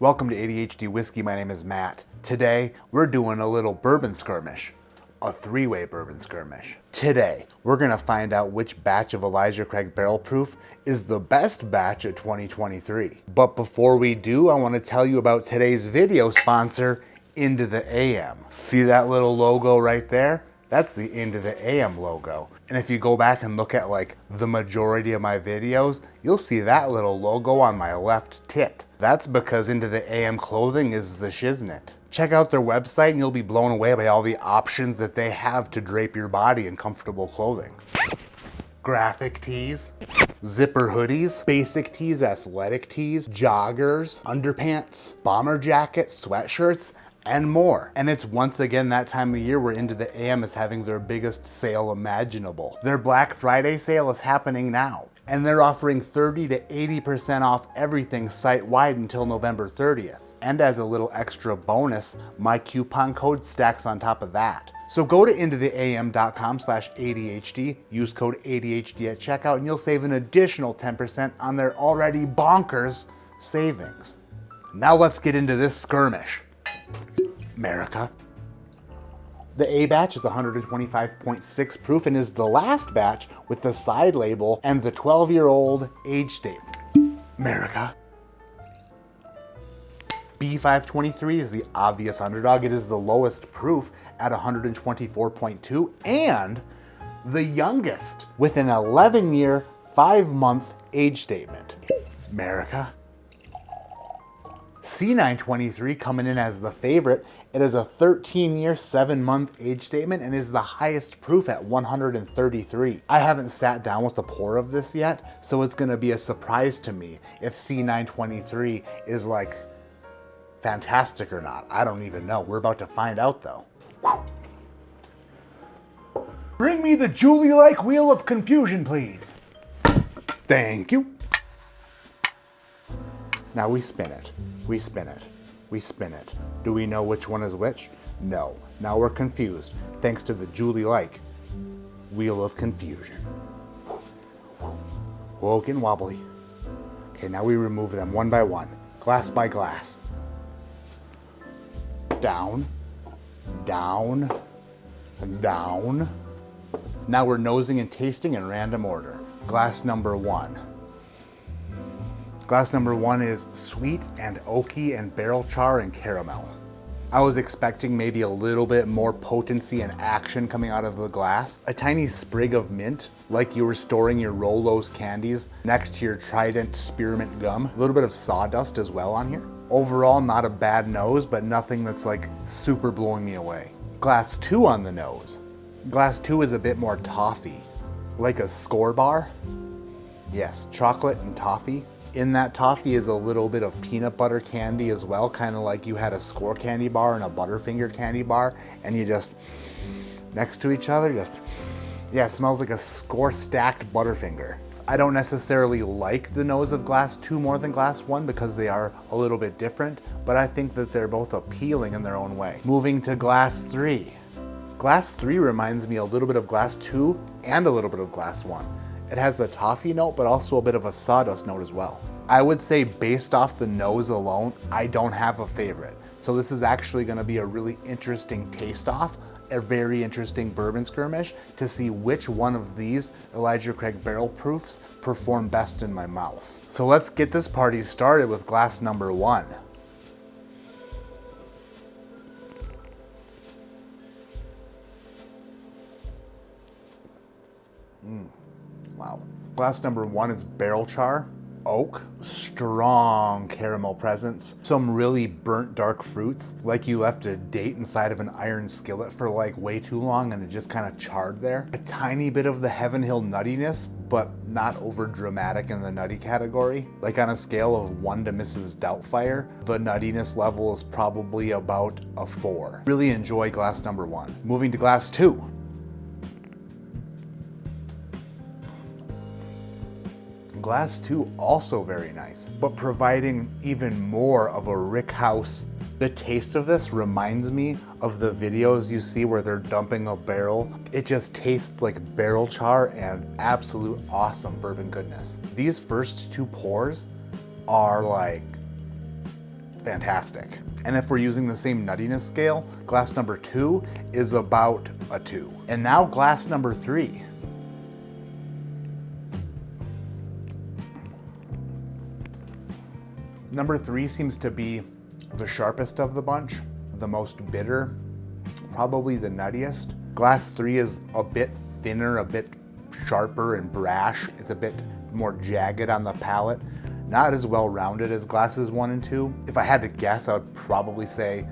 Welcome to ADHD Whiskey. My name is Matt. Today, we're doing a little bourbon skirmish. A three-way bourbon skirmish. Today, we're gonna find out which batch of Elijah Craig Barrel Proof is the best batch of 2023. But before we do, I wanna tell you about today's video sponsor, Into the AM. See that little logo right there? That's the Into the AM logo. And if you go back and look at like the majority of my videos, you'll see that little logo on my left tit. That's because Into the AM clothing is the shiznit. Check out their website and you'll be blown away by all the options that they have to drape your body in comfortable clothing. Graphic tees, zipper hoodies, basic tees, athletic tees, joggers, underpants, bomber jackets, sweatshirts, and more. And it's once again that time of year where Into the AM is having their biggest sale imaginable. Their Black Friday sale is happening now, and they're offering 30 to 80% off everything site-wide until November 30th. And as a little extra bonus, my coupon code stacks on top of that. So go to intotheam.com/ADHD, use code ADHD at checkout, and you'll save an additional 10% on their already bonkers savings. Now let's get into this skirmish. America. The A batch is 125.6 proof and is the last batch with the side label and the 12-year-old age statement. America. B523 is the obvious underdog. It is the lowest proof at 124.2 and the youngest with an 11-year, 5-month age statement. America. C923 coming in as the favorite. It is a 13-year, 7-month age statement and is the highest proof at 133. I haven't sat down with the pour of this yet, so it's gonna be a surprise to me if C923 is like fantastic or not. I don't even know. We're about to find out though. Bring me the Julie-like wheel of confusion, please. Thank you. Now we spin it. We spin it. We spin it. Do we know which one is which? No. Now we're confused, thanks to the Julie-like wheel of confusion. Whoa, getting wobbly. Okay, now we remove them one by one, glass by glass. Down, down, and down. Now we're nosing and tasting in random order. Glass number one. Glass number one is sweet and oaky and barrel char and caramel. I was expecting maybe a little bit more potency and action coming out of the glass. A tiny sprig of mint, like you were storing your Rolo's candies next to your Trident spearmint gum. A little bit of sawdust as well on here. Overall, not a bad nose, but nothing that's like super blowing me away. Glass two on the nose. Glass two is a bit more toffee, like a Scoreboard. Yes, chocolate and toffee. In that toffee is a little bit of peanut butter candy as well, kind of like you had a Score candy bar and a Butterfinger candy bar, and you just, next to each other, yeah, it smells like a Score stacked Butterfinger. I don't necessarily like the nose of glass two more than glass one because they are a little bit different, but I think that they're both appealing in their own way. Moving to glass three. Glass three reminds me a little bit of glass two and a little bit of glass one. It has a toffee note, but also a bit of a sawdust note as well. I would say based off the nose alone, I don't have a favorite. So this is actually gonna be a really interesting taste off, a very interesting bourbon skirmish to see which one of these Elijah Craig Barrel Proofs perform best in my mouth. So let's get this party started with glass number one. Wow. Glass number one is barrel char, oak, strong caramel presence, some really burnt dark fruits, like you left a date inside of an iron skillet for like way too long and it just kind of charred there. A tiny bit of the Heaven Hill nuttiness, but not over dramatic in the nutty category. Like on a scale of 1 to Mrs. Doubtfire, the nuttiness level is probably about a 4. Really enjoy glass number one. Moving to glass two. Glass two also very nice, but providing even more of a rickhouse. The taste of this reminds me of the videos you see where they're dumping a barrel. It just tastes like barrel char and absolute awesome bourbon goodness. These first two pours are like fantastic. And if we're using the same nuttiness scale, glass number 2 is about a 2. And now glass number 3. Number 3 seems to be the sharpest of the bunch, the most bitter, probably the nuttiest. Glass 3 is a bit thinner, a bit sharper and brash. It's a bit more jagged on the palate. Not as well-rounded as glasses 1 and 2. If I had to guess, I would probably say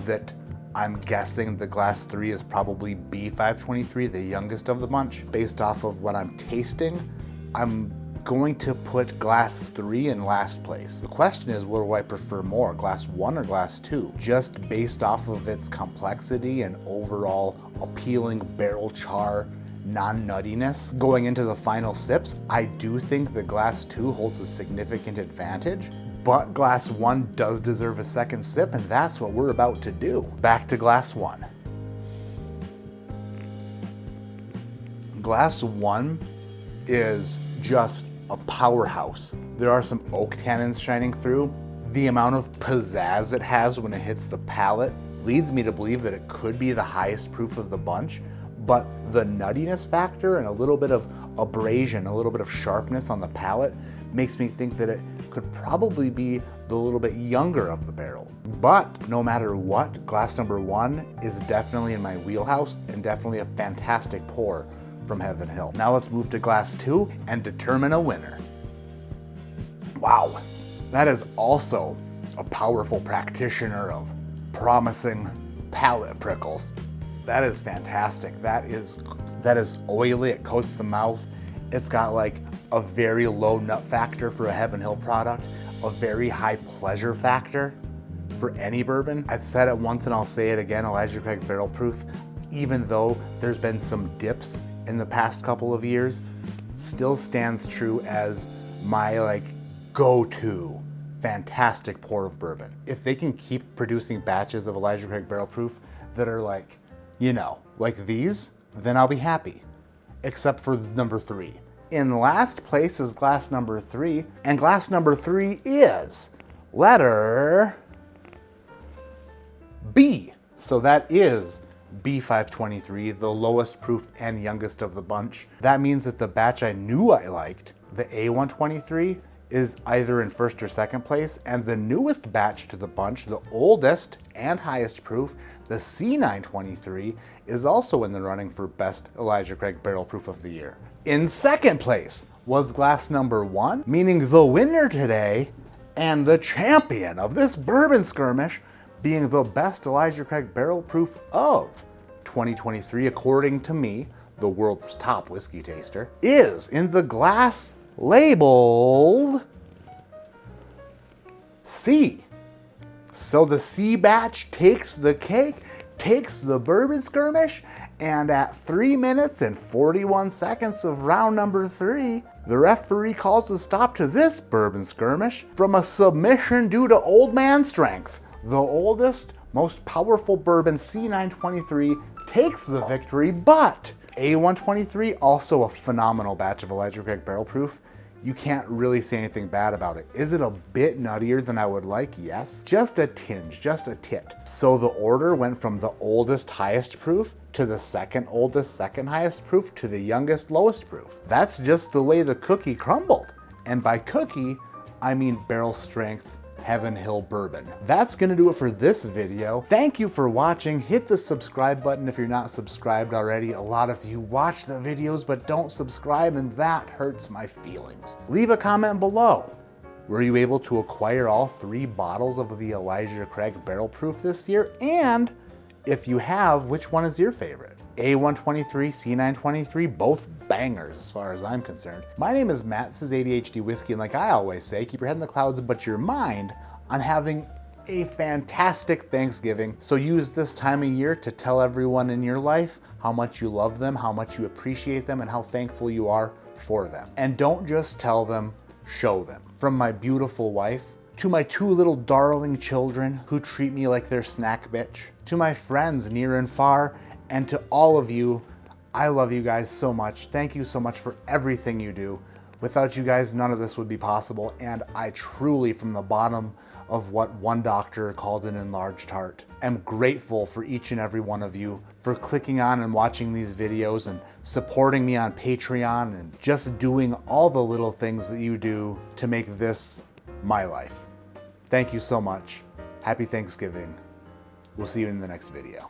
that I'm guessing the glass 3 is probably B523, the youngest of the bunch. Based off of what I'm tasting, I'm going to put glass 3 in last place. The question is, what do I prefer more, glass 1 or glass 2? Just based off of its complexity and overall appealing barrel char non-nuttiness. Going into the final sips, I do think that glass 2 holds a significant advantage, but glass 1 does deserve a second sip, and that's what we're about to do. Back to glass 1. Glass 1 is just a powerhouse. There are some oak tannins shining through. The amount of pizzazz it has when it hits the palate leads me to believe that it could be the highest proof of the bunch, but the nuttiness factor and a little bit of abrasion, a little bit of sharpness on the palate makes me think that it could probably be the little bit younger of the barrel. But no matter what, glass number 1 is definitely in my wheelhouse and definitely a fantastic pour from Heaven Hill. Now let's move to glass 2 and determine a winner. Wow, that is also a powerful practitioner of promising palate prickles. That is fantastic. That is oily, it coats the mouth. It's got like a very low nut factor for a Heaven Hill product, a very high pleasure factor for any bourbon. I've said it once and I'll say it again, Elijah Craig Barrel Proof, even though there's been some dips in the past couple of years, still stands true as my go-to fantastic pour of bourbon. If they can keep producing batches of Elijah Craig Barrel Proof that are like these, then I'll be happy, except for number 3. In last place is glass number 3, and glass number 3 is letter B. So that is B523, the lowest proof and youngest of the bunch. That means that the batch I knew I liked, the A123, is either in first or second place, and the newest batch to the bunch, the oldest and highest proof, the C923, is also in the running for best Elijah Craig Barrel Proof of the year. In second place was glass number 1, meaning the winner today and the champion of this bourbon skirmish, being the best Elijah Craig Barrel Proof of 2023, according to me, the world's top whiskey taster, is in the glass labeled C. So the C batch takes the cake, takes the bourbon skirmish, and at 3 minutes and 41 seconds of round number 3, the referee calls a stop to this bourbon skirmish from a submission due to old man strength. The oldest, most powerful bourbon, C923, takes the victory, but A123, also a phenomenal batch of Elijah Craig Barrel Proof. You can't really say anything bad about it. Is it a bit nuttier than I would like? Yes. Just a tinge, just a tit. So the order went from the oldest, highest proof to the second oldest, second highest proof to the youngest, lowest proof. That's just the way the cookie crumbled. And by cookie, I mean barrel strength Heaven Hill bourbon. That's gonna do it for this video. Thank you for watching. Hit the subscribe button if you're not subscribed already. A lot of you watch the videos but don't subscribe, and that hurts my feelings. Leave a comment below. Were you able to acquire all 3 bottles of the Elijah Craig Barrel Proof this year? And if you have, which one is your favorite? A123, C923, both bangers as far as I'm concerned. My name is Matt, this is ADHD Whiskey, and like I always say, keep your head in the clouds but your mind on having a fantastic Thanksgiving. So use this time of year to tell everyone in your life how much you love them, how much you appreciate them, and how thankful you are for them. And don't just tell them, show them. From my beautiful wife, to my 2 little darling children who treat me like their snack bitch, to my friends near and far, and to all of you, I love you guys so much. Thank you so much for everything you do. Without you guys, none of this would be possible, and I truly, from the bottom of what one doctor called an enlarged heart. I'm grateful for each and every one of you for clicking on and watching these videos and supporting me on Patreon and just doing all the little things that you do to make this my life. Thank you so much. Happy Thanksgiving. We'll see you in the next video.